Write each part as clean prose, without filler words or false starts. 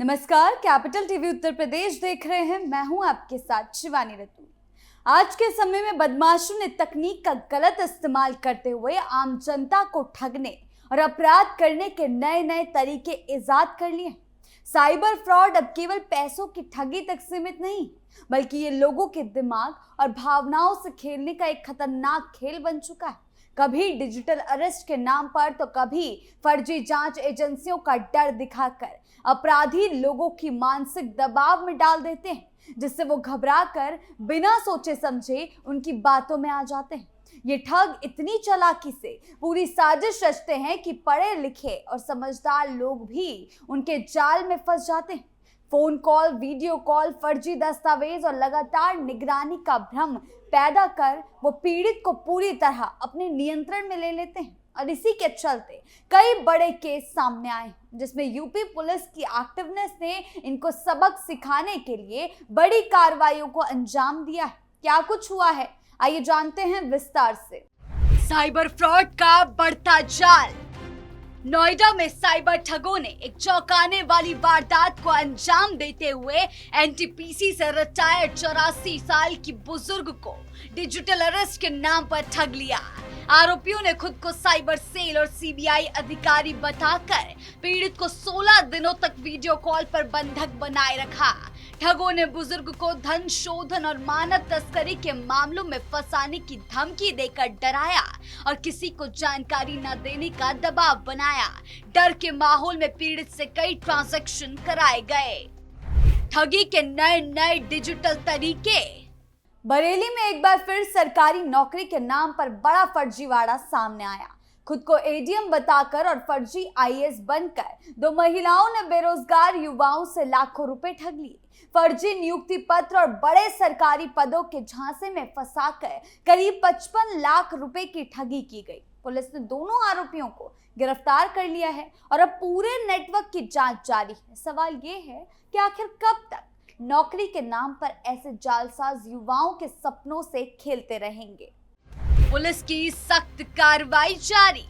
नमस्कार, capital TV Uttar Pradesh देख रहे हैं। मैं हूं आपके साथ शिवानी रतूड़ी। आज के समय में बदमाशों ने तकनीक का गलत इस्तेमाल करते हुए आम जनता को ठगने और अपराध करने के नए नए तरीके इजाद कर लिए। साइबर फ्रॉड अब केवल पैसों की ठगी तक सीमित नहीं, बल्कि ये लोगों के दिमाग और भावनाओं से खेलने का एक खतरनाक खेल बन चुका है। कभी डिजिटल अरेस्ट के नाम पर तो कभी फर्जी जांच एजेंसियों का डर दिखाकर अपराधी लोगों की मानसिक दबाव में डाल देते हैं, जिससे वो घबराकर बिना सोचे समझे उनकी बातों में आ जाते हैं। ये ठग इतनी चालाकी से पूरी साजिश रचते हैं कि पढ़े लिखे और समझदार लोग भी उनके जाल में फंस जाते हैं। फोन कॉल, वीडियो कॉल, फर्जी दस्तावेज और लगातार निगरानी का भ्रम पैदा कर वो पीड़ित को पूरी तरह अपने नियंत्रण में ले लेते हैं। और इसी के चलते कई बड़े केस सामने आए हैं, जिसमें यूपी पुलिस की एक्टिवनेस ने इनको सबक सिखाने के लिए बड़ी कार्रवाइयों को अंजाम दिया है। क्या कुछ हुआ है, आइए जानते हैं विस्तार से। साइबर फ्रॉड का बढ़ता जाल। नोएडा में साइबर ठगों ने एक चौंकाने वाली वारदात को अंजाम देते हुए एनटीपीसी से रिटायर्ड 84 साल की बुजुर्ग को डिजिटल अरेस्ट के नाम पर ठग लिया। आरोपियों ने खुद को साइबर सेल और सीबीआई अधिकारी बताकर पीड़ित को 16 दिनों तक वीडियो कॉल पर बंधक बनाए रखा। ठगों ने बुजुर्ग को धन शोधन और मानव तस्करी के मामलों में फंसाने की धमकी देकर डराया और किसी को जानकारी न देने का दबाव बनाया। डर के माहौल में पीड़ित से कई ट्रांजैक्शन कराए गए। ठगी के नए नए डिजिटल तरीके। बरेली में एक बार फिर सरकारी नौकरी के नाम पर बड़ा फर्जीवाड़ा सामने आया। खुद को एडीएम बताकर और फर्जी आईएएस बनकर दो महिलाओं ने बेरोजगार युवाओं से लाखों रुपए ठग लिए। फर्जी नियुक्ति पत्र और बड़े सरकारी पदों के झांसे में फंसाकर करीब 55 लाख रुपए की ठगी की गई। पुलिस ने दोनों आरोपियों को गिरफ्तार कर लिया है और अब पूरे नेटवर्क की जांच जारी है। सवाल ये है कि आखिर कब तक नौकरी के नाम पर ऐसे जालसाज युवाओं के सपनों से खेलते रहेंगे। पुलिस की सख्त कार्रवाई जारी।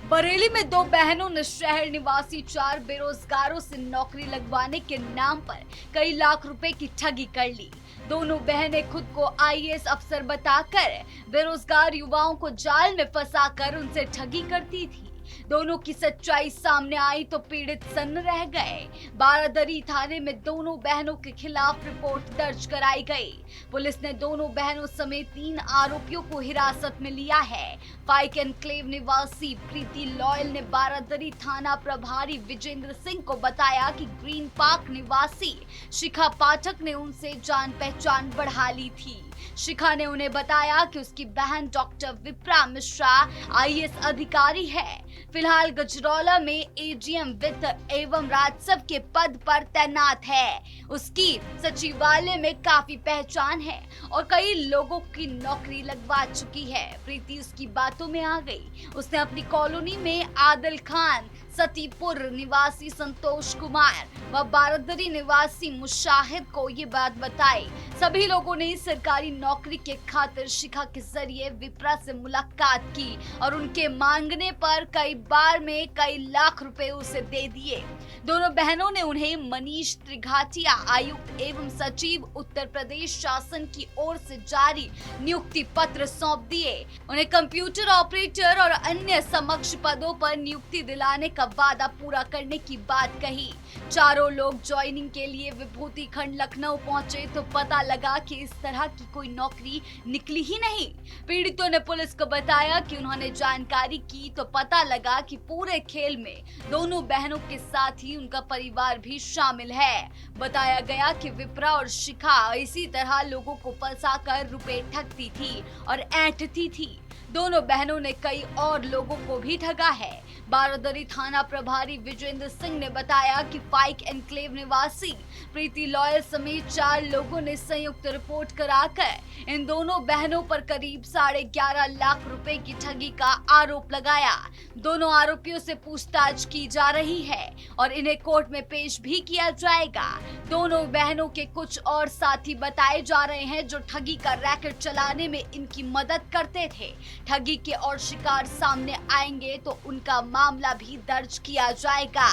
बरेली में दो बहनों ने शहर निवासी 4 बेरोजगारों से नौकरी लगवाने के नाम पर कई लाख रुपए की ठगी कर ली। दोनों बहनें खुद को आईएएस अफसर बताकर बेरोजगार युवाओं को जाल में फंसाकर उनसे ठगी करती थी। दोनों की सच्चाई सामने आई तो पीड़ित सन्न रह गए। बारादरी थाने में दोनों बहनों के खिलाफ रिपोर्ट दर्ज कराई गई। पुलिस ने दोनों बहनों समेत 3 आरोपियों को हिरासत में लिया है। पाइक एनक्लेव निवासी प्रीति लॉयल ने बारादरी थाना प्रभारी विजेंद्र सिंह को बताया कि ग्रीन पार्क निवासी शिखा पाठक ने उनसे जान पहचान बढ़ा ली थी। शिखा ने उन्हें बताया कि उसकी बहन डॉक्टर विप्रा मिश्रा आईएएस अधिकारी है। फिलहाल गजरौला में एडीएम वित्त एवं राजस्व के पद पर तैनात है। उसकी सचिवालय में काफी पहचान है और कई लोगों की नौकरी लगवा चुकी है। प्रीति उसकी बातों में आ गई। उसने अपनी कॉलोनी में आदिल खान, सतीपुर निवासी संतोष कुमार व बारादरी निवासी मुशाहिद को ये बात बताई। सभी लोगों ने सरकारी नौकरी के खातिर शिखा के जरिए विप्रा से मुलाकात की और उनके मांगने पर कई बार में कई लाख रुपए उसे दे दिए। दोनों बहनों ने उन्हें मनीष त्रिघाटिया, आयुक्त एवं सचिव उत्तर प्रदेश शासन की ओर से जारी नियुक्ति पत्र सौंप दिए। उन्हें कंप्यूटर ऑपरेटर और अन्य समक्ष पदों पर नियुक्ति दिलाने का वादा पूरा करने की बात कही। चारों लोग ज्वाइनिंग के लिए विभूति खंड लखनऊ पहुंचे तो पता लगा कि इस तरह की कोई नौकरी निकली ही नहीं। पीड़ितों ने पुलिस को बताया कि उन्होंने जानकारी की तो पता लगा कि पूरे खेल में दोनों बहनों के साथ ही उनका परिवार भी शामिल है। बताया गया कि विप्रा और शिखा इसी तरह लोगों को फंसाकर रुपए ठगती थी और ऐंठती थी। दोनों बहनों ने कई और लोगों को भी ठगा है। बारादरी थाना प्रभारी विजेंद्र सिंह ने बताया कि पाइक एनक्लेव निवासी प्रीति लॉयल समेत 4 लोगों ने संयुक्त रिपोर्ट कराकर इन दोनों बहनों पर करीब 11.5 लाख रुपए की ठगी का आरोप लगाया। दोनों आरोपियों से पूछताछ की जा रही है और इन्हें कोर्ट में पेश भी किया जाएगा। दोनों बहनों के कुछ और साथी बताए जा रहे हैं जो ठगी का रैकेट चलाने में इनकी मदद करते थे। ठगी के और शिकार सामने आएंगे तो उनका मामला भी दर्ज किया जाएगा।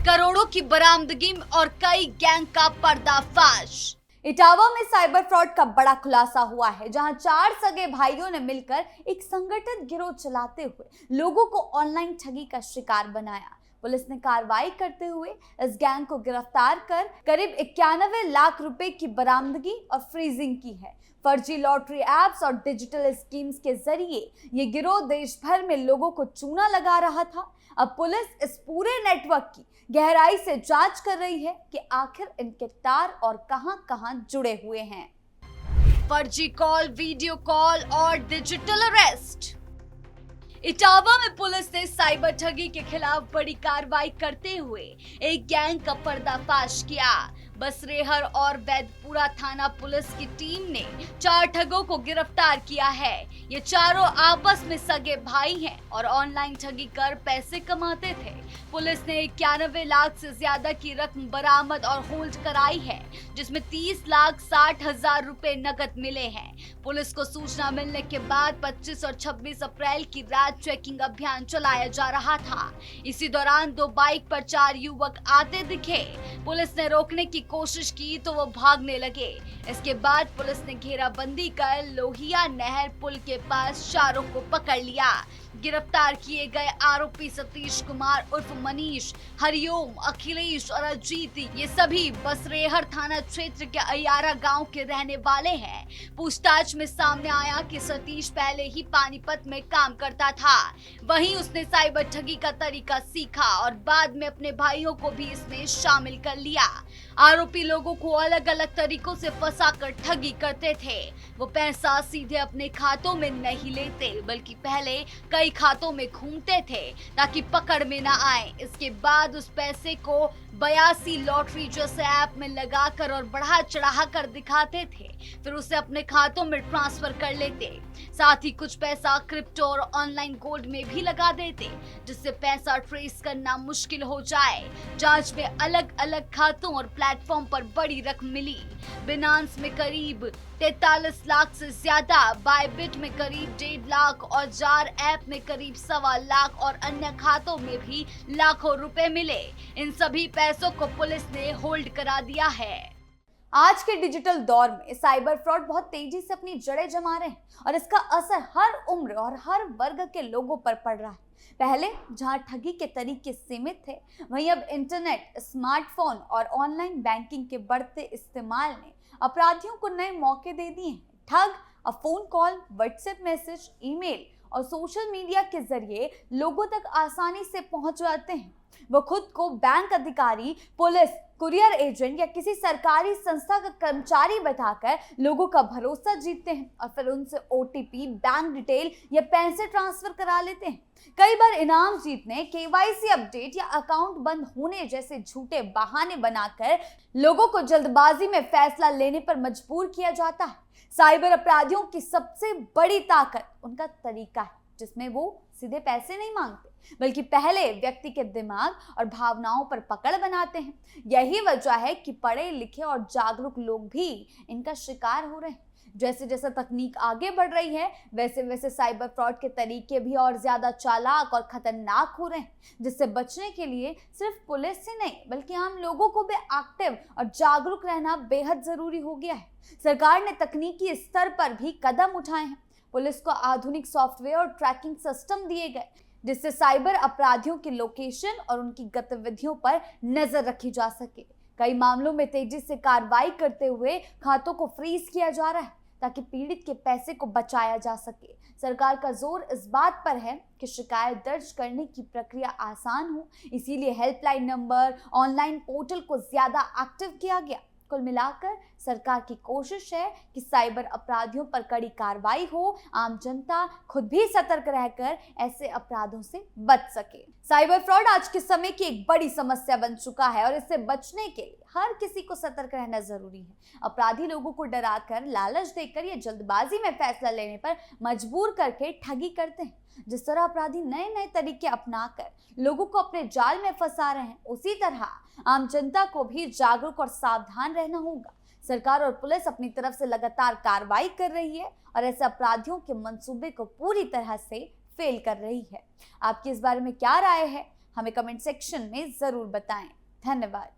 करोड़ों की बरामदगी और कई गैंग का पर्दाफाश। इटावा में साइबर फ्रॉड का बड़ा खुलासा हुआ है, जहां 4 सगे भाइयों ने मिलकर एक संगठित गिरोह चलाते हुए लोगों को ऑनलाइन ठगी का शिकार बनाया। पुलिस ने कार्रवाई करते हुए इस गैंग को गिरफ्तार कर करीब 91 लाख रुपए की बरामदगी और फ्रीजिंग की है। फर्जी लॉटरी एप्स और डिजिटल स्कीम्स के जरिए ये गिरोह देश भर में लोगों को चूना लगा रहा था। अब पुलिस इस पूरे नेटवर्क की गहराई से जांच कर रही है कि आखिर इनके तार और कहां-कहां जुड़े हुए हैं। फर्जी कॉल, वीडियो कॉल और डिजिटल अरेस्ट। इटावा में पुलिस ने साइबर ठगी के खिलाफ बड़ी कार्रवाई करते हुए एक गैंग का पर्दाफाश किया। बसरेहर और वैदपुरा थाना पुलिस की टीम ने 4 ठगों को गिरफ्तार किया है। ये चारों आपस में सगे भाई हैं और ऑनलाइन ठगी कर पैसे कमाते थे। पुलिस ने 91 लाख से ज्यादा की रकम बरामद और होल्ड कराई है, जिसमें 30,60,000 रुपए नकद मिले हैं। पुलिस को सूचना मिलने के बाद 25 और 26 अप्रैल की रात चेकिंग अभियान चलाया जा रहा था। इसी दौरान 2 बाइक पर 4 युवक आते दिखे। पुलिस ने रोकने की कोशिश की तो वो भागने लगे। इसके बाद पुलिस ने घेराबंदी कर लोहिया नहर पुल के पास चारों को पकड़ लिया। गिरफ्तार किए गए आरोपी सतीश कुमार उर्फ मनीष, हरिओम, अखिलेश और अजीत ये सभी बसरेहर थाना क्षेत्र के अयारा गांव के रहने वाले हैं। पूछताछ में सामने आया कि सतीश पहले ही पानीपत में काम करता था। वहीं उसने साइबर ठगी का तरीका सीखा और बाद में अपने भाइयों को भी इसमें शामिल कर लिया। आरोपी लोगों को अलग अलग तरीकों से फंसाकर ठगी करते थे। वो पैसा सीधे अपने खातों में नहीं लेते, बल्कि पहले कई खातों में घूमते थे ताकि पकड़ में ना आए। इसके बाद उस पैसे को 82 लॉटरी जैसे ऐप में लगाकर और बढ़ा चढ़ा कर दिखाते थे, फिर उसे अपने खातों में ट्रांसफर कर लेते। साथ ही कुछ पैसा क्रिप्टो और ऑनलाइन गोल्ड में भी लगा देते, जिससे पैसा ट्रेस करना मुश्किल हो जाए। जांच में अलग अलग खातों और प्लेटफॉर्म पर बड़ी रकम मिली। बिनांस में करीब 43 लाख से ज्यादा, बायबिट में करीब 1.5 लाख और जार ऐप में करीब 1.25 लाख और अन्य खातों में भी लाखों रुपए मिले। इन सभी पैसों को पुलिस ने होल्ड करा दिया है। आज के डिजिटल दौर में साइबर फ्रॉड बहुत तेजी से अपनी जड़ें जमा रहे हैं और इसका असर हर उम्र और हर वर्ग के लोगों पर पड़ रहा है। पहले जहां ठगी के तरीके सीमित थे, वहीं अब इंटरनेट, स्मार्टफोन और ऑनलाइन बैंकिंग के बढ़ते इस्तेमाल ने अपराधियों को नए मौके दे दिए हैं। ठग अब phone call, WhatsApp message, email और सोशल मीडिया के जरिए लोगों तक आसानी से पहुंच जाते हैं। वो खुद को बैंक अधिकारी, पुलिस, कुरियर एजेंट या किसी सरकारी संस्था का कर्मचारी बताकर लोगों का भरोसा जीतते हैं और फिर उनसे ओटीपी, बैंक डिटेल या पैसे ट्रांसफर करा लेते हैं। कई बार इनाम जीतने, केवाईसी अपडेट या अकाउंट बंद होने जैसे झूठे बहाने बनाकर लोगों को जल्दबाजी में फैसला लेने पर मजबूर किया जाता है। साइबर अपराधियों की सबसे बड़ी ताकत उनका तरीका है, जिसमें वो सीधे पैसे नहीं मांगते, बल्कि पहले व्यक्ति के दिमाग और भावनाओं पर पकड़ बनाते हैं। यही वजह है कि पढ़े लिखे और जागरूक लोग भी इनका शिकार हो रहे हैं। जैसे जैसे तकनीक आगे बढ़ रही है, वैसे वैसे साइबर फ्रॉड के तरीके भी और ज्यादा चालाक और खतरनाक हो रहे हैं, जिससे बचने के लिए सिर्फ पुलिस ही नहीं बल्कि आम लोगों को भी एक्टिव और जागरूक रहना बेहद जरूरी हो गया है। सरकार ने तकनीकी स्तर पर भी कदम उठाए हैं। पुलिस को आधुनिक सॉफ्टवेयर और ट्रैकिंग सिस्टम दिए गए, जिससे साइबर अपराधियों की लोकेशन और उनकी गतिविधियों पर नजर रखी जा सके। कई मामलों में तेजी से कार्रवाई करते हुए खातों को फ्रीज किया जा रहा है ताकि पीड़ित के पैसे को बचाया जा सके। सरकार का जोर इस बात पर है कि शिकायत दर्ज करने की प्रक्रिया आसान हो, इसीलिए हेल्पलाइन नंबर, ऑनलाइन पोर्टल को ज्यादा एक्टिव किया गया। कुल मिलाकर सरकार की कोशिश है कि साइबर अपराधियों पर कड़ी कार्रवाई हो, आम जनता खुद भी सतर्क रहकर ऐसे अपराधों से बच सके। साइबर फ्रॉड आज के समय की एक बड़ी समस्या बन चुका है और इससे बचने के लिए हर किसी को सतर्क रहना जरूरी है। अपराधी लोगों को डराकर, लालच देकर या जल्दबाजी में फैसला लेने पर मजबूर करके ठगी करते हैं। जिस तरह अपराधी नए नए तरीके अपनाकर लोगों को अपने जाल में फंसा रहे हैं, उसी तरह आम जनता को भी जागरूक और सावधान रहना होगा। सरकार और पुलिस अपनी तरफ से लगातार कार्रवाई कर रही है और ऐसे अपराधियों के मंसूबे को पूरी तरह से फेल कर रही है। आपकी इस बारे में क्या राय है, हमें कमेंट सेक्शन में जरूर बताएं। धन्यवाद।